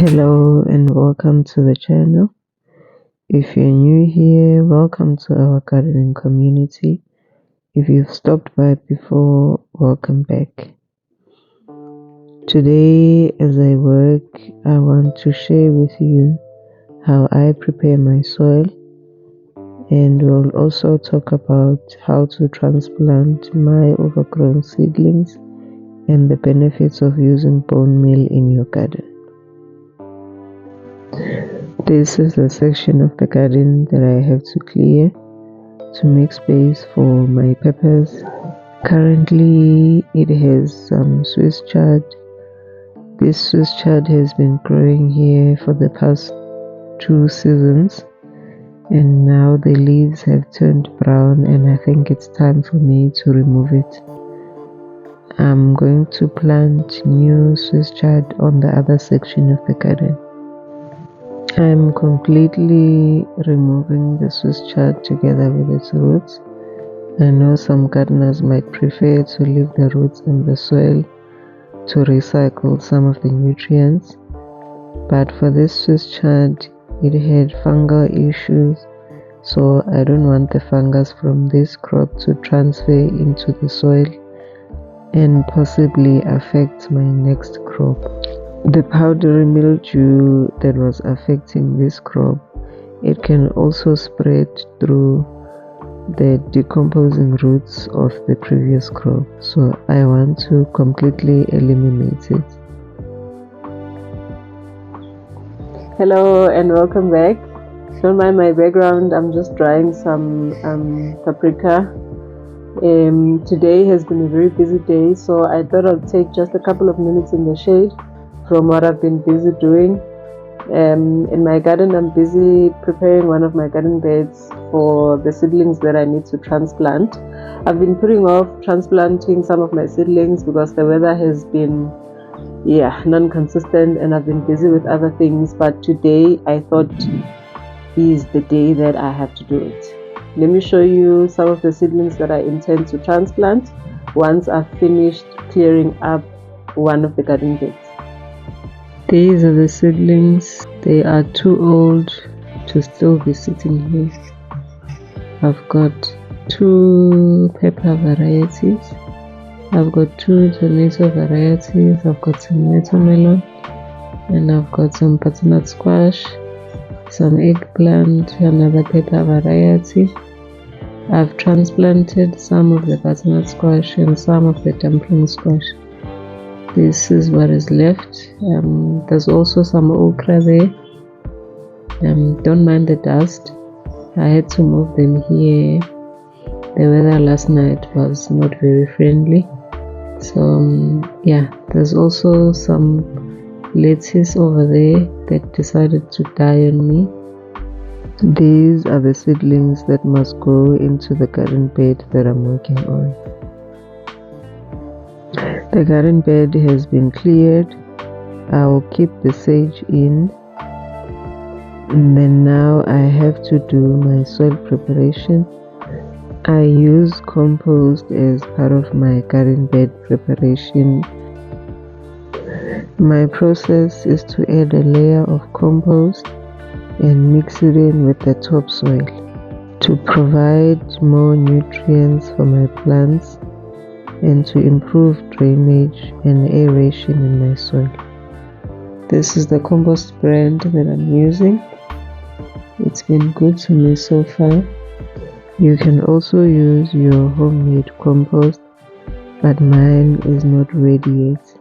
Hello and welcome to the channel. If you're new here, welcome to our gardening community. If you've stopped by before, welcome back. Today as I work, I want to share with you how I prepare my soil, and we'll also talk about how to transplant my overgrown seedlings and the benefits of using bone meal in your garden. This is a section of the garden that I have to clear to make space for my peppers. Currently it has some Swiss chard. This Swiss chard has been growing here for the past 2 seasons, and now the leaves have turned brown and I think it's time for me to remove it. I'm going to plant new Swiss chard on the other section of the garden. I'm completely removing the Swiss chard together with its roots. I know some gardeners might prefer to leave the roots in the soil to recycle some of the nutrients, but for this Swiss chard it had fungal issues, so I don't want the fungus from this crop to transfer into the soil and possibly affect my next crop. The powdery mildew that was affecting this crop, it can also spread through the decomposing roots of the previous crop, so I want to completely eliminate it. Hello and welcome back. Don't mind my background, I'm just drying some paprika. Today has been a very busy day, so I thought I'd take just a couple of minutes in the shade from what I've been busy doing. In my garden, I'm busy preparing one of my garden beds for the seedlings that I need to transplant. I've been putting off transplanting some of my seedlings because the weather has been non-consistent and I've been busy with other things, but today I thought is the day that I have to do it. Let me show you some of the seedlings that I intend to transplant once I've finished clearing up one of the garden beds. These are the seedlings. They are too old to still be sitting here. I've got 2 pepper varieties. I've got 2 tomato varieties. I've got some watermelon, and I've got some butternut squash, some eggplant, another pepper variety. I've transplanted some of the butternut squash and some of the dumpling squash. This is what is left. There's also some okra there. Don't mind the dust. I had to move them here. The weather last night was not very friendly. So there's also some lettuce over there that decided to die on me. These are the seedlings that must go into the garden bed that I'm working on. The garden bed has been cleared. I will keep the sage in, and then now I have to do my soil preparation. I use compost as part of my garden bed preparation. My process is to add a layer of compost and mix it in with the topsoil to provide more nutrients for my plants and to improve drainage and aeration in my soil. This is the compost brand that I'm using. It's been good to me so far. You can also use your homemade compost, but mine is not ready yet.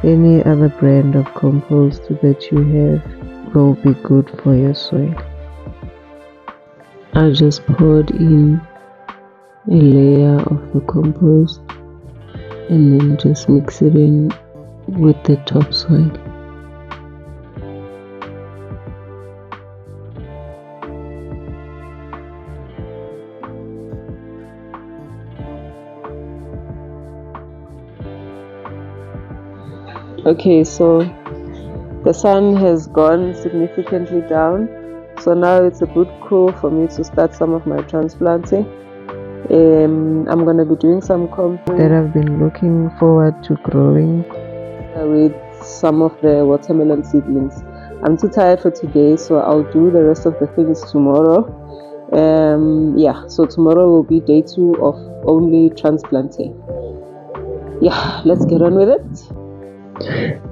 Any other brand of compost that you have will be good for your soil. I just poured in a layer of the compost and then just mix it in with the topsoil. Okay, so the sun has gone significantly down, so now it's a good cool for me to start some of my transplanting. I'm going to be doing some compost that I've been looking forward to growing with some of the watermelon seedlings. I'm too tired for today, so I'll do the rest of the things tomorrow. Yeah, so tomorrow will be day 2 of only transplanting. Yeah, let's get on with it.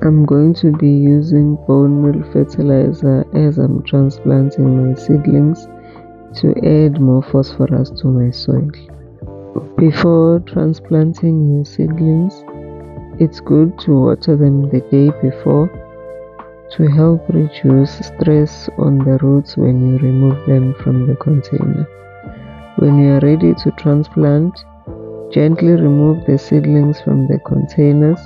I'm going to be using Bonemeal fertilizer as I'm transplanting my seedlings to add more phosphorus to my soil. Before transplanting your seedlings, it's good to water them the day before to help reduce stress on the roots when you remove them from the container. When you are ready to transplant, gently remove the seedlings from the containers.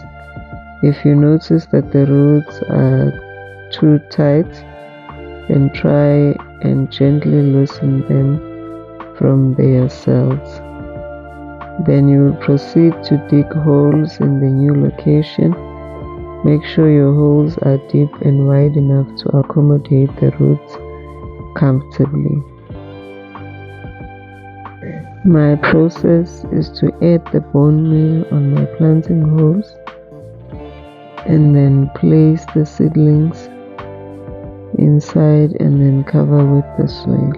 If you notice that the roots are too tight, then try and gently loosen them from their cells. Then you will proceed to dig holes in the new location. Make sure your holes are deep and wide enough to accommodate the roots comfortably. My process is to add the bone meal on my planting holes and then place the seedlings inside and then cover with the soil.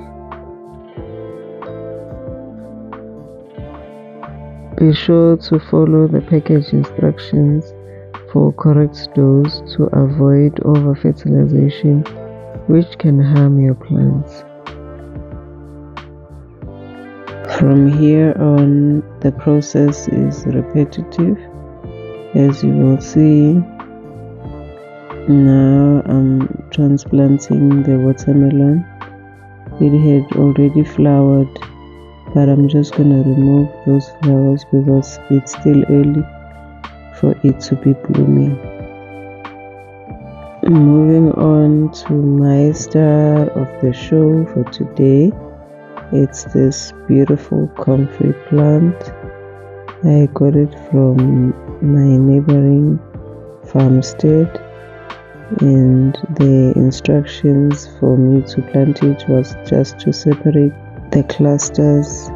Be sure to follow the package instructions for correct dose to avoid over-fertilization, which can harm your plants. From here on, the process is repetitive. As you will see, now I'm transplanting the watermelon. It had already flowered, but I'm just gonna remove those flowers because it's still early for it to be blooming. Moving on to my star of the show for today. It's this beautiful comfrey plant. I got it from my neighboring farmstead, and the instructions for me to plant it was just to separate the clusters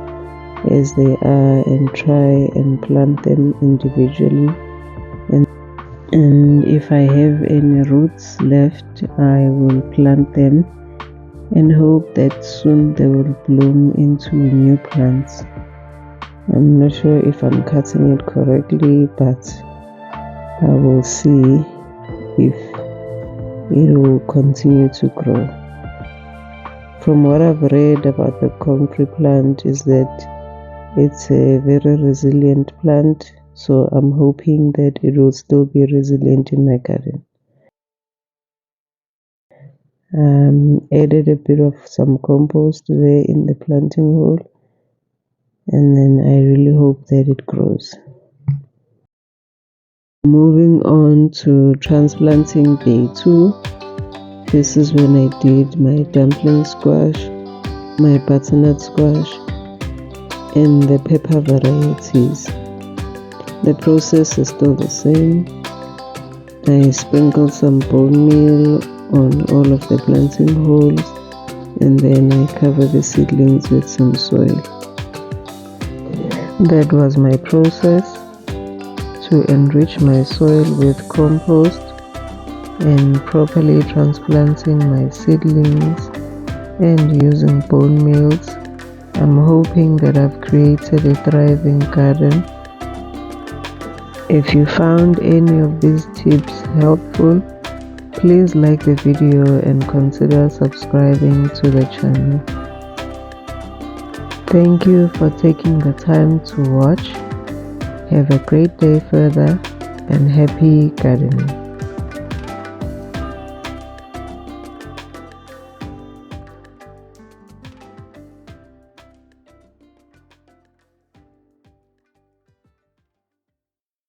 as they are and try and plant them individually, and if I have any roots left, I will plant them and hope that soon they will bloom into new plants. I'm not sure if I'm cutting it correctly, but I will see if it will continue to grow. From what I've read about the comfrey plant is that it's a very resilient plant, so I'm hoping that it will still be resilient in my garden. Added a bit of some compost there in the planting hole, and then I really hope that it grows. Moving on to transplanting day 2. This is when I did my dumpling squash, my butternut squash, and the pepper varieties. The process is still the same. I sprinkled some bone meal on all of the planting holes, and then I cover the seedlings with some soil. That was my process to enrich my soil with compost and properly transplanting my seedlings and using bone meals. I'm hoping that I've created a thriving garden. If you found any of these tips helpful, please like the video and consider subscribing to the channel. Thank you for taking the time to watch. Have a great day further and happy gardening.